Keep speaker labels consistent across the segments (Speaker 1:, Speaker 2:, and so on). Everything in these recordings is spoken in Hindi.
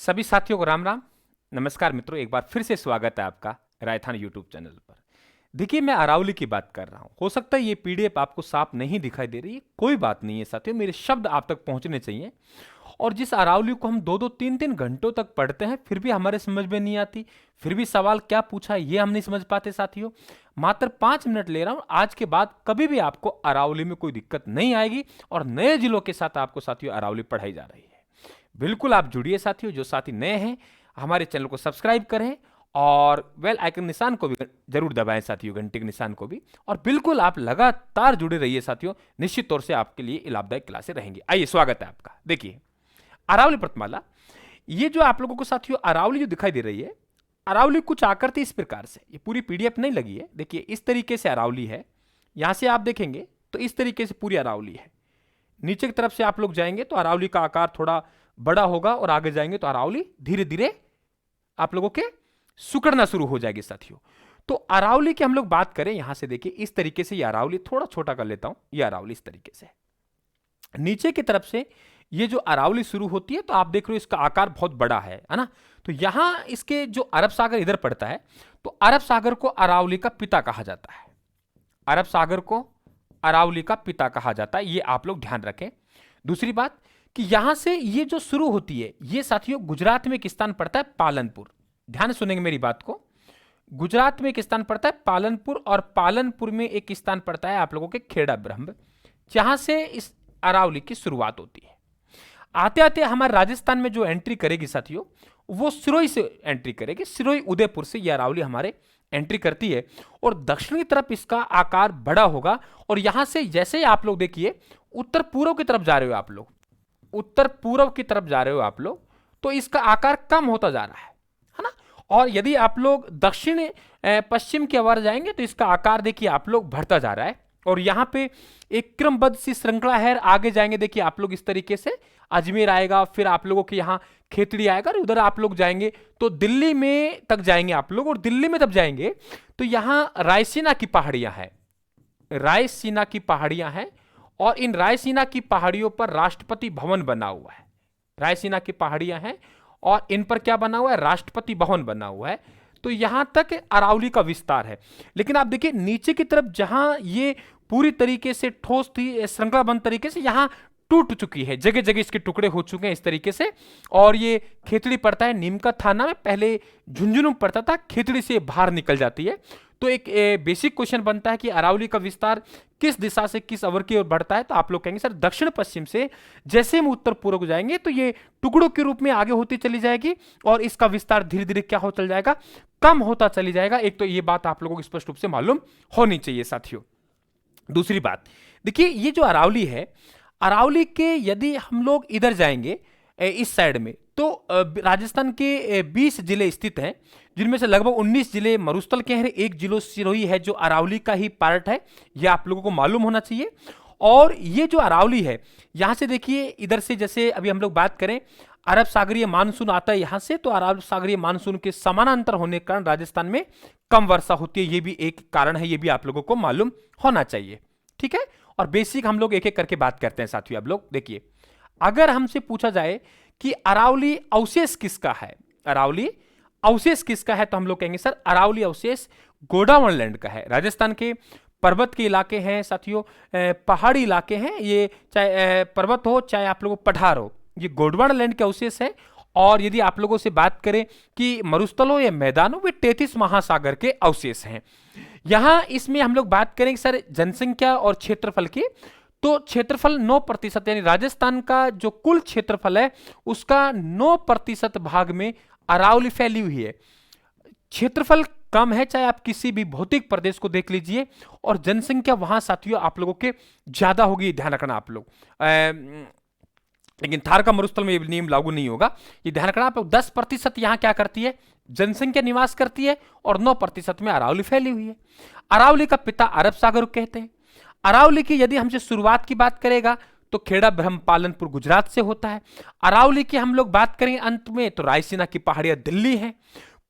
Speaker 1: सभी साथियों को राम राम। नमस्कार मित्रों, एक बार फिर से स्वागत है आपका रायथान यूट्यूब चैनल पर। देखिए, मैं अरावली की बात कर रहा हूं। हो सकता है ये पीडीएफ आपको साफ नहीं दिखाई दे रही है, कोई बात नहीं है साथियों, मेरे शब्द आप तक पहुंचने चाहिए। और जिस अरावली को हम दो दो तीन तीन घंटों तक पढ़ते हैं फिर भी हमारे समझ में नहीं आती, फिर भी सवाल क्या पूछा ये हम नहीं समझ पाते साथियों। मात्र 5 मिनट ले रहा हूं, आज के बाद कभी भी आपको अरावली में कोई दिक्कत नहीं आएगी और नए जिलों के साथ आपको साथियों अरावली पढ़ाई जा रही है। बिल्कुल आप जुड़िए साथियों। जो साथी नए हैं हमारे चैनल को सब्सक्राइब करें और बेल आइकन निशान को भी जरूर दबाएं साथियों, घंटे के निशान को भी। और बिल्कुल आप लगातार जुड़े रहिए साथियों, निश्चित तौर से आपके लिए लाभदायक क्लासें रहेंगी। आइए, स्वागत है आपका। देखिए, अरावली पर्वतमाला, ये जो आप लोगों को साथियों अरावली जो दिखाई दे रही है, अरावली कुछ आकृति इस प्रकार से, ये पूरी पीडीएफ नहीं लगी है। देखिए, इस तरीके से अरावली है। यहां से आप देखेंगे तो इस तरीके से पूरी अरावली है। नीचे की तरफ से आप लोग जाएंगे तो अरावली का आकार थोड़ा बड़ा होगा और आगे जाएंगे तो अरावली धीरे धीरे आप लोगों के सिकुड़ना शुरू हो जाएगी साथियों। तो अरावली की हम लोग बात करें, यहां से देखिए इस तरीके से ये अरावली, थोड़ा छोटा कर लेता हूं, ये अरावली इस तरीके से नीचे की तरफ से ये जो अरावली शुरू होती है तो आप देख रहे हो इसका आकार बहुत बड़ा है ना। तो यहां इसके जो अरब सागर इधर पड़ता है तो अरब सागर को अरावली का पिता कहा जाता है। अरब सागर को अरावली का पिता कहा जाता है, ये आप लोग ध्यान रखें। दूसरी बात कि यहां से ये जो शुरू होती है, ये साथियों गुजरात में एक स्थान पड़ता है पालनपुर। ध्यान सुनेंगे मेरी बात को। गुजरात में एक स्थान पड़ता है पालनपुर और पालनपुर में एक स्थान पड़ता है आप लोगों के खेड़ा ब्रह्म, जहां से इस अरावली की शुरुआत होती है। आते आते हमारे राजस्थान में जो एंट्री करेगी साथियों, वो सिरोही से एंट्री करेगी। सिरोही उदयपुर से यह अरावली हमारे एंट्री करती है और दक्षिणी तरफ इसका आकार बड़ा होगा। और यहां से जैसे ही आप लोग देखिए उत्तर पूर्व की तरफ जा रहे हो आप लोग, उत्तर पूर्व की तरफ जा रहे हो आप लोग, तो इसका आकार कम होता जा रहा है ना। और यदि आप लोग दक्षिण पश्चिम की ओर जाएंगे तो इसका आकार देखिए आप लोग बढ़ता जा रहा है। और यहां पे एक क्रमबद्ध सी श्रृंखला है। आगे जाएंगे देखिए आप लोग इस तरीके से अजमेर आएगा, फिर आप लोगों के यहाँ खेतड़ी आएगा और उधर आप लोग जाएंगे तो दिल्ली में तक जाएंगे आप लोग। और दिल्ली में तब जाएंगे तो यहां रायसीना की पहाड़ियां हैं, रायसीना की पहाड़ियां हैं। और इन रायसीना की पहाड़ियों पर राष्ट्रपति भवन बना हुआ है। रायसीना की पहाड़ियां हैं और इन पर क्या बना हुआ है, राष्ट्रपति भवन बना हुआ है। तो यहां तक अरावली का विस्तार है। लेकिन आप देखिए नीचे की तरफ जहां ये पूरी तरीके से ठोस थी, श्रृंखलाबद्ध तरीके से यहां टूट चुकी है, जगह जगह इसके टुकड़े हो चुके हैं इस तरीके से। और ये खेतड़ी पड़ता है नीमका थाना में, पहले झुंझुनू पड़ता था, खेतड़ी से बाहर निकल जाती है। तो एक बेसिक क्वेश्चन बनता है कि अरावली का विस्तार किस दिशा से किस ओर की ओर बढ़ता है। तो आप लोग कहेंगे सर दक्षिण पश्चिम से, जैसे हम उत्तर पूर्व को जाएंगे तो ये टुकड़ों के रूप में आगे होती चली जाएगी और इसका विस्तार धीरे धीरे क्या हो चल जाएगा, कम होता चली जाएगा। एक तो ये बात आप लोगों को स्पष्ट रूप से मालूम होनी चाहिए साथियों। दूसरी बात देखिए, ये जो अरावली है, अरावली के यदि हम लोग इधर जाएंगे इस साइड में तो राजस्थान के 20 जिले स्थित हैं, जिनमें से लगभग 19 जिले मरुस्थल के हैं, एक जिलो सिरोही है जो अरावली का ही पार्ट है। यह आप लोगों को मालूम होना चाहिए। और ये जो अरावली है, यहां से देखिए इधर से, जैसे अभी हम लोग बात करें अरब सागरीय मानसून आता है यहां से, तो अरब सागरीय मानसून के समानांतर होने के कारण राजस्थान में कम वर्षा होती है। ये भी एक कारण है, ये भी आप लोगों को मालूम होना चाहिए। ठीक है, और बेसिक हम लोग एक एक करके बात करते हैं साथियों। आप लोग देखिए, अगर हमसे पूछा जाए कि अरावली अवशेष किसका है, अरावली अवशेष किसका है, तो हम लोग कहेंगे सर अरावली अवशेष गोंडवाना का है। राजस्थान के पर्वत के इलाके हैं साथियों, पहाड़ी इलाके हैं, ये चाहे पर्वत हो चाहे आप लोगों पठार हो, ये गोंडवाना के अवशेष है। और यदि आप लोगों से बात करें कि मरुस्थल हो या मैदान हो, वे 33 महासागर के अवशेष हैं। यहां इसमें हम लोग बात करेंगे सर जनसंख्या और क्षेत्रफल की, तो क्षेत्रफल 9%, यानी राजस्थान का जो कुल क्षेत्रफल है उसका 9% भाग में अरावली फैली हुई है। क्षेत्रफल कम है, चाहे आप किसी भी भौतिक प्रदेश को देख लीजिए, और जनसंख्या वहां साथियों आप लोगों के ज्यादा होगी, ध्यान रखना आप लोग। लेकिन थार का मरुस्थल में ये नियम लागू नहीं होगा, ये ध्यान रखना आप लोग। 10% यहां क्या करती है, जनसंख्या निवास करती है, और 9% में अरावली फैली हुई है। अरावली का पिता अरब सागर कहते हैं। अरावली की यदि हमसे शुरुआत की बात करेगा तो खेड़ा ब्रह्म पालनपुर गुजरात से होता है। अरावली की हम लोग बात करेंगे अंत में तो रायसीना की पहाड़ियां दिल्ली है।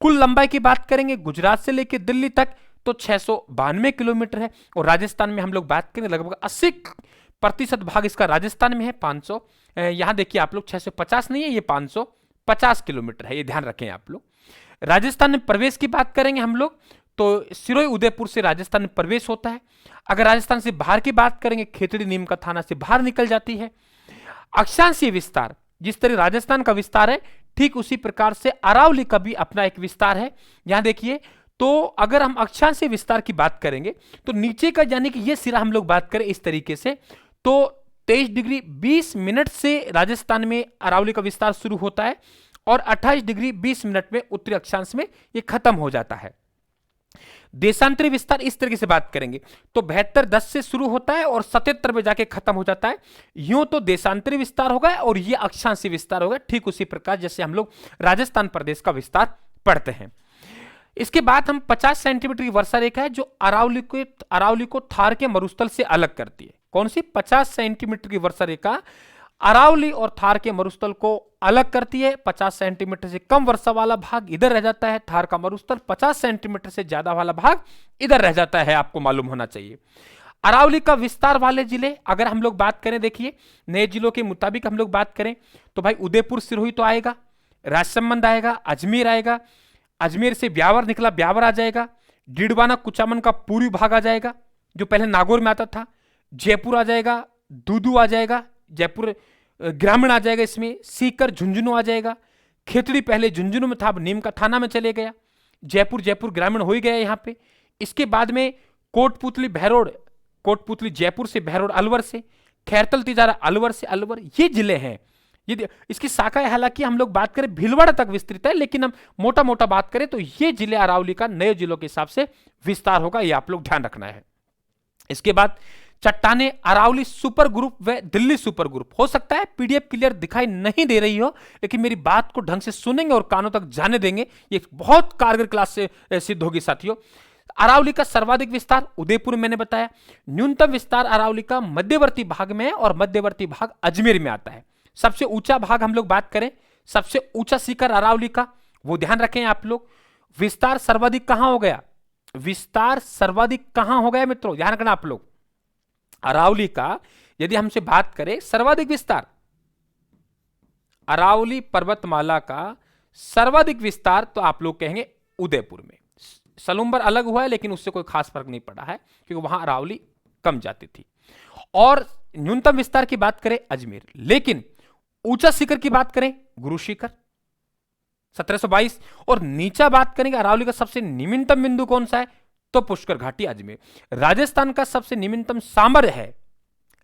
Speaker 1: कुल लंबाई की बात करेंगे गुजरात से लेकर दिल्ली तक तो 692 किलोमीटर है। और राजस्थान में हम लोग बात करेंगे लगभग 80% भाग इसका राजस्थान में है, 500। यहां देखिए आप लोग 650 नहीं है, ये 500 50 किलोमीटर है, ये ध्यान रखें आप लोग। राजस्थान में प्रवेश की बात करेंगे हम लोग तो सिरोही उदयपुर से राजस्थान में प्रवेश होता है। अगर राजस्थान से बाहर की बात करेंगे, खेतड़ी नीम का थाना से बाहर निकल जाती है। अक्षांशीय विस्तार, जिस तरह राजस्थान का विस्तार है ठीक उसी प्रकार से अरावली का भी अपना एक विस्तार है। यहां देखिए, तो अगर हम अक्षांशीय विस्तार की बात करेंगे तो नीचे का यानी कि ये सिरा हम लोग बात करें इस तरीके से, तो 23 डिग्री 20 मिनट से राजस्थान में अरावली का विस्तार शुरू होता है और 28 डिग्री 20 मिनट में उत्तरी अक्षांश में ये खत्म हो जाता है। देशांतरी विस्तार इस तरीके से बात करेंगे तो 72-10 से शुरू होता है और 77 में जाके खत्म हो जाता है। यूं तो देशांतरी विस्तार होगा और ये अक्षांशीय विस्तार होगा, ठीक उसी प्रकार जैसे हम लोग राजस्थान प्रदेश का विस्तार पढ़ते हैं। इसके बाद हम 50 सेंटीमीटर की वर्षा रेखा है जो अरावली को थार के मरुस्थल से अलग करती है। कौन सी? 50 सेंटीमीटर की वर्षा रेखा अरावली और थार के मरुस्थल को अलग करती है। 50 सेंटीमीटर से कम वर्षा वाला भाग इधर रह जाता है, थार का मरुस्थल 50 सेंटीमीटर से ज्यादा वाला भाग इधर रह जाता है, आपको मालूम होना चाहिए। अरावली का विस्तार वाले जिले अगर हम लोग बात करें, देखिए नए जिलों के मुताबिक हम लोग बात करें तो भाई उदयपुर सिरोही तो आएगा, राजसमंद आएगा, अजमेर आएगा, अजमेर से ब्यावर निकला ब्यावर आ जाएगा, डीडवाना कुचामन का पूर्वी भाग आ जाएगा जो पहले नागौर में आता था, जयपुर आ जाएगा, दूदू आ जाएगा, जयपुर ग्रामीण आ जाएगा, इसमें सीकर झुंझुनू आ जाएगा, खेतड़ी पहले झुंझुनू में था अब नीम का थाना में चले गया, जयपुर ग्रामीण हो ही गया यहाँ पे। इसके बाद में कोटपुतली भैरोड, कोटपुतली जयपुर से, भैरोड अलवर से, खैरतल तिजारा अलवर से, अलवर ये जिले हैं। ये इसकी शाखा हालांकि हम लोग बात करें भीलवाड़ा तक विस्तृत है, लेकिन हम मोटा मोटा बात करें तो ये जिले अरावली का नए जिलों के हिसाब से विस्तार होगा, ये आप लोग ध्यान रखना है। इसके बाद चट्टाने अरावली सुपर ग्रुप व दिल्ली सुपर ग्रुप। हो सकता है पीडीएफ क्लियर दिखाई नहीं दे रही हो, लेकिन मेरी बात को ढंग से सुनेंगे और कानों तक जाने देंगे, ये बहुत कारगर क्लास से सिद्ध होगी साथियों। अरावली का सर्वाधिक विस्तार उदयपुर मैंने बताया, न्यूनतम विस्तार अरावली का मध्यवर्ती भाग में है और मध्यवर्ती भाग अजमेर में आता है। सबसे ऊंचा भाग हम लोग बात करें, सबसे ऊंचा शिखर अरावली का, वो ध्यान रखें आप लोग। विस्तार सर्वाधिक कहां हो गया? विस्तार सर्वाधिक कहां हो गया मित्रों? ध्यान रखना आप लोग। अरावली का यदि हमसे बात करें सर्वाधिक विस्तार, अरावली पर्वतमाला का सर्वाधिक विस्तार तो आप लोग कहेंगे उदयपुर में। सलूम्बर अलग हुआ है लेकिन उससे कोई खास फर्क नहीं पड़ा है क्योंकि वहां अरावली कम जाती थी। और न्यूनतम विस्तार की बात करें अजमेर, लेकिन ऊंचा शिखर की बात करें गुरु शिखर 1722, और नीचा बात करेंगे अरावली का सबसे निम्नतम बिंदु कौन सा है तो पुष्कर घाटी अजमेर। राजस्थान का सबसे निम्नतम सामर है,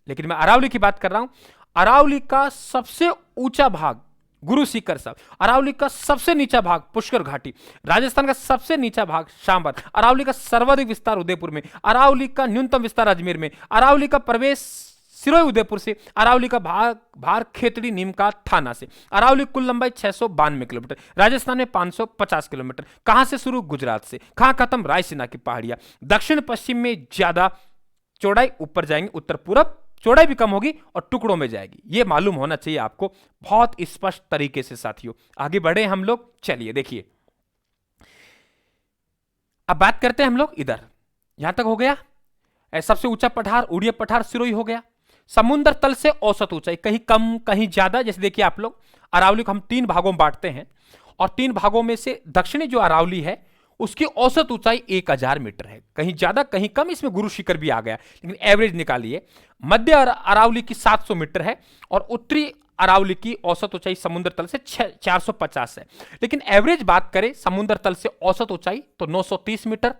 Speaker 1: लेकिन मैं अरावली की बात कर रहा हूं। अरावली का सबसे ऊंचा भाग गुरु शिखर साहब, अरावली का सबसे नीचा भाग पुष्कर घाटी, राजस्थान का सबसे नीचा भाग सांबर, अरावली का सर्वाधिक विस्तार उदयपुर में, अरावली का न्यूनतम विस्तार अजमेर में, अरावली का प्रवेश सिरोही उदयपुर से, अरावली का भार खेतड़ी नीम का थाना से। अरावली कुल लंबाई 692 किलोमीटर, राजस्थान में 550 किलोमीटर। कहां से शुरू? गुजरात से। कहां खत्म? रायसीना की पहाड़ियां। दक्षिण पश्चिम में ज्यादा चौड़ाई, ऊपर जाएंगे उत्तर पूरब चौड़ाई भी कम होगी और टुकड़ों में जाएगी। यह मालूम होना चाहिए आपको बहुत स्पष्ट तरीके से साथियों। आगे बढ़े हम लोग, चलिए देखिए अब बात करते हैं हम लोग इधर, यहां तक हो गया। सबसे ऊंचा पठार उड़िया पठार सिरोही हो गया। समुद्र तल से औसत ऊंचाई कहीं कम कहीं ज्यादा, जैसे देखिए आप लोग अरावली को हम 3 भागों में बांटते हैं और 3 भागों में से दक्षिणी जो अरावली है उसकी औसत ऊंचाई 1000 मीटर है, कहीं ज्यादा कहीं कम, इसमें गुरु शिखर भी आ गया लेकिन एवरेज निकालिए। मध्य अरावली की 700 मीटर है और उत्तरी अरावली की औसत ऊंचाई समुद्र तल से 450 है, लेकिन एवरेज बात करें समुद्र तल से औसत ऊंचाई तो 930 मीटर।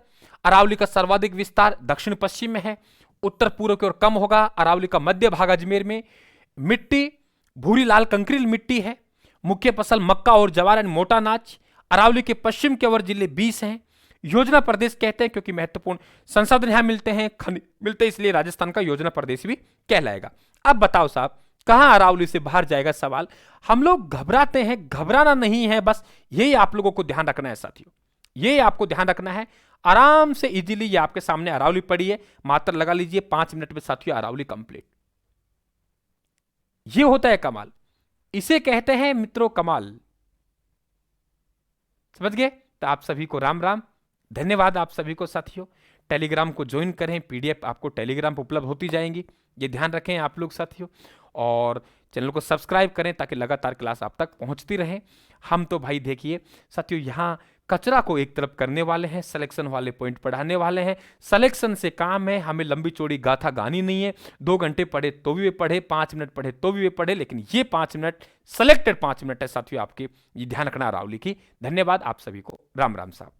Speaker 1: अरावली का सर्वाधिक विस्तार दक्षिण पश्चिम में है, उत्तर पूर्व की ओर कम होगा। अरावली का मध्य भाग अजमेर में, मिट्टी भूरी लाल कंकरील मिट्टी है, मुख्य फसल मक्का और जवार यानी मोटा अनाज। अरावली के पश्चिम के ओर जिले 20 हैं। योजना प्रदेश कहते हैं क्योंकि महत्वपूर्ण संसाधन यहां मिलते हैं, खनिज मिलते हैं, इसलिए राजस्थान का योजना प्रदेश भी कहलाएगा। अब बताओ साहब कहां अरावली से बाहर जाएगा? सवाल हम लोग घबराते हैं, घबराना नहीं है, बस यही आप लोगों को ध्यान रखना है साथियों, यही आपको ध्यान रखना है। आराम से इजीली ये आपके सामने अरावली पड़ी है, मात्र लगा लीजिए 5 मिनट में साथियों अरावली कंप्लीट। ये होता है कमाल, इसे कहते हैं मित्रों कमाल। समझ गए? तो आप सभी को राम राम, धन्यवाद आप सभी को साथियों। टेलीग्राम को ज्वाइन करें, पीडीएफ आपको टेलीग्राम पर उपलब्ध होती जाएंगी, ये ध्यान रखें आप लोग साथियों। और चैनल को सब्सक्राइब करें ताकि लगातार क्लास आप तक पहुंचती रहे। हम तो भाई देखिए साथियों यहाँ कचरा को एक तरफ करने वाले हैं, सिलेक्शन वाले पॉइंट पढ़ाने वाले हैं। सिलेक्शन से काम है, हमें लंबी चौड़ी गाथा गानी नहीं है। 2 घंटे पढ़े तो भी वे पढ़े, 5 मिनट पढ़े तो भी वे पढ़े, लेकिन ये 5 मिनट सिलेक्टेड 5 मिनट है साथियों आपके, ये ध्यान रखना अरावली की। धन्यवाद आप सभी को, राम राम साहब।